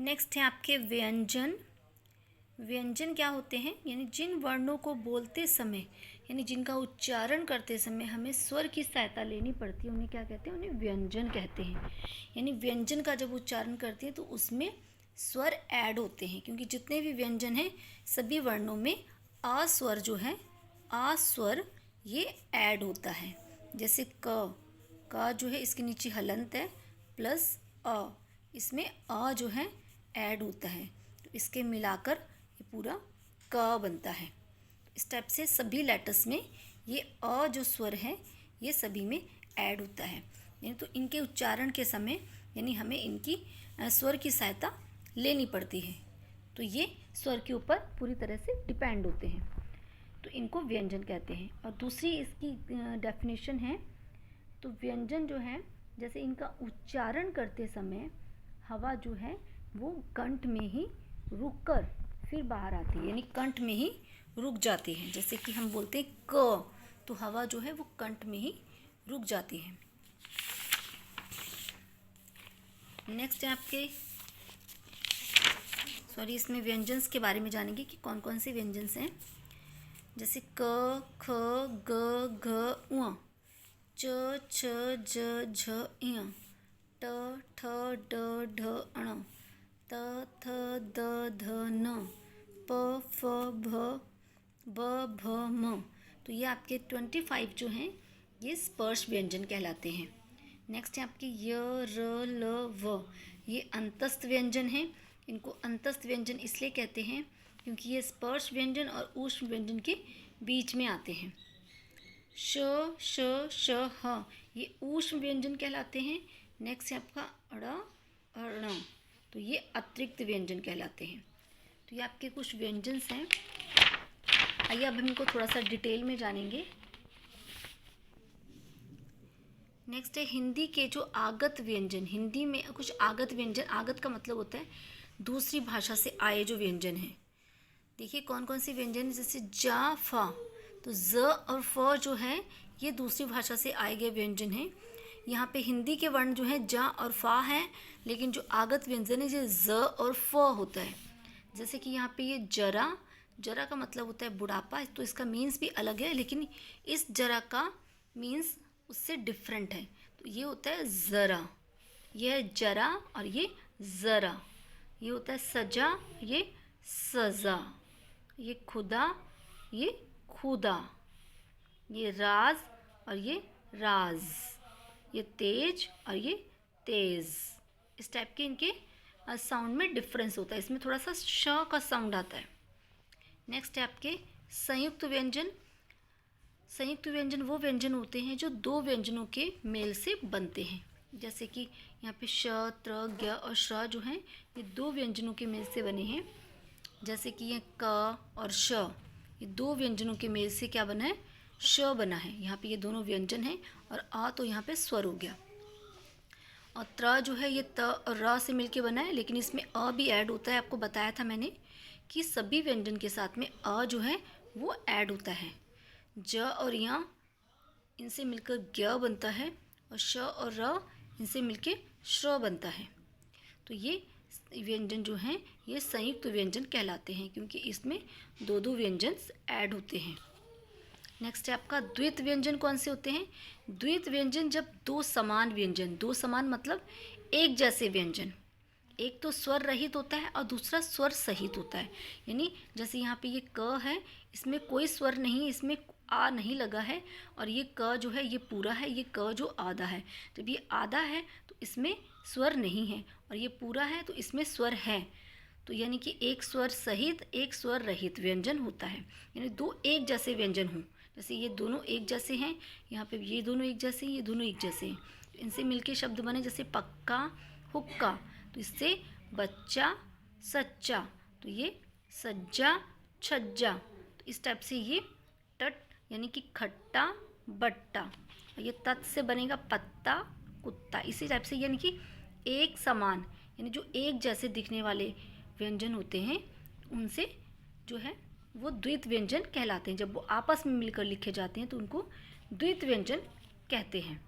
Next है आपके व्यंजन। व्यंजन क्या होते हैं? यानी जिन वर्णों को बोलते समय यानी जिनका उच्चारण करते समय हमें स्वर की सहायता लेनी पड़ती है, उन्हें क्या कहते हैं? उन्हें व्यंजन कहते हैं। यानी व्यंजन का जब उच्चारण करते हैं तो उसमें स्वर ऐड होते हैं, क्योंकि जितने भी व्यंजन हैं सभी वर्णों में आ स्वर जो है, आ स्वर ये ऐड होता है। जैसे का जो है इसके नीचे हलंत है प्लस अ, इसमें अ जो है ऐड होता है, तो इसके मिलाकर ये पूरा क बनता है। इस टाइप से सभी लेटर्स में ये अ जो स्वर है ये सभी में ऐड होता है। यानी तो इनके उच्चारण के समय यानी हमें इनकी स्वर की सहायता लेनी पड़ती है, तो ये स्वर के ऊपर पूरी तरह से डिपेंड होते हैं, तो इनको व्यंजन कहते हैं। और दूसरी इसकी डेफिनेशन है, तो व्यंजन जो है जैसे इनका उच्चारण करते समय हवा जो है वो कंठ में ही रुककर फिर बाहर आती है, यानी कंठ में ही रुक जाती है। जैसे कि हम बोलते हैं क, तो हवा जो है वो कंठ में ही रुक जाती है। नेक्स्ट है आपके इसमें व्यंजन्स के बारे में जानेंगे कि कौन कौन से व्यंजन्स हैं। जैसे क, ख, ग, घ, ङ, च, छ, ज, झ, ञ, ट, ठ, ड, ढ, ण, त, थ, द, ध, न, प, फ, भ, ब, भ, म। तो ये आपके 25 जो हैं ये स्पर्श व्यंजन कहलाते हैं। नेक्स्ट है आपके य, र, ल, व, ये अंतस्थ व्यंजन हैं। इनको अंतस्थ व्यंजन इसलिए कहते हैं क्योंकि ये स्पर्श व्यंजन और ऊष्म व्यंजन के बीच में आते हैं। श, श, श, ह, ये ऊष्म व्यंजन कहलाते हैं। नेक्स्ट है आपका अड़, अर्ण, तो ये अतिरिक्त व्यंजन कहलाते हैं। तो ये आपके कुछ व्यंजन्स हैं। आइए अब हम इनको थोड़ा सा डिटेल में जानेंगे। नेक्स्ट है हिंदी के जो आगत व्यंजन। हिंदी में कुछ आगत व्यंजन, आगत का मतलब होता है दूसरी भाषा से आए जो व्यंजन हैं। देखिए कौन कौन सी व्यंजन है, जैसे जा, फा, तो ज और फ जो है ये दूसरी भाषा से आए गए व्यंजन हैं। यहाँ पे हिंदी के वर्ण जो है जा और फा हैं, लेकिन जो आगत व्यंजन है ये ज और फ होता है। जैसे कि यहाँ पे ये जरा, जरा का मतलब होता है बुढ़ापा, तो इसका मीन्स भी अलग है, लेकिन इस जरा का मीन्स उससे डिफरेंट है, तो ये होता है ज़रा, ये है जरा और ये ज़रा। ये होता है सजा, ये सज़ा, ये खुदा, ये खुदा, ये राज और ये राज, ये तेज और ये तेज़। इस टाइप के इनके साउंड में डिफरेंस होता है, इसमें थोड़ा सा श का साउंड आता है। नेक्स्ट है आपके संयुक्त व्यंजन। संयुक्त व्यंजन वो व्यंजन होते हैं जो दो व्यंजनों के मेल से बनते हैं। जैसे कि यहाँ पे श, त्र, ज्ञ और श जो हैं ये दो व्यंजनों के मेल से बने हैं। जैसे कि ये क और श, ये दो व्यंजनों के मेल से क्या बना है? श बना है। यहाँ पे ये दोनों व्यंजन हैं और आ तो यहाँ पे स्वर हो गया। और त्र जो है ये त और र से मिलके बना है, लेकिन इसमें अ भी ऐड होता है। आपको बताया था मैंने कि सभी व्यंजन के साथ में अ जो है वो ऐड होता है। ज और य इनसे मिलकर ज्ञ बनता है और श और र इनसे मिलके श्र बनता है। तो ये व्यंजन जो हैं ये संयुक्त व्यंजन कहलाते हैं, क्योंकि इसमें दो दो व्यंजन ऐड होते हैं। नेक्स्ट है आपका द्वित व्यंजन। कौन से होते हैं? द्वित व्यंजन जब दो समान व्यंजन, दो समान मतलब एक जैसे व्यंजन, एक तो स्वर रहित होता है और दूसरा स्वर सहित होता है। यानी जैसे यहाँ पे ये क है, इसमें कोई स्वर नहीं, इसमें आ नहीं लगा है, और ये क जो है ये पूरा है, ये क जो आधा है। जब ये आधा है तो इसमें स्वर नहीं है, और ये पूरा है तो इसमें स्वर है। तो यानी कि एक स्वर सहित एक स्वर रहित व्यंजन होता है। यानी दो एक जैसे व्यंजन हों, जैसे ये दोनों एक जैसे हैं, यहाँ पे ये दोनों एक जैसे हैं, ये दोनों एक जैसे हैं, तो इनसे मिलके शब्द बने जैसे पक्का, हुक्का, तो इससे बच्चा, सच्चा, तो ये सज्जा, छज्जा। तो इस टाइप से ये टट यानी कि खट्टा, बट्टा, ये तत् से बनेगा पत्ता, कुत्ता। इसी टाइप से यानी कि एक समान यानी जो एक जैसे दिखने वाले व्यंजन होते हैं उनसे जो है वो द्वित व्यंजन कहलाते हैं। जब वो आपस में मिलकर लिखे जाते हैं तो उनको द्वित व्यंजन कहते हैं।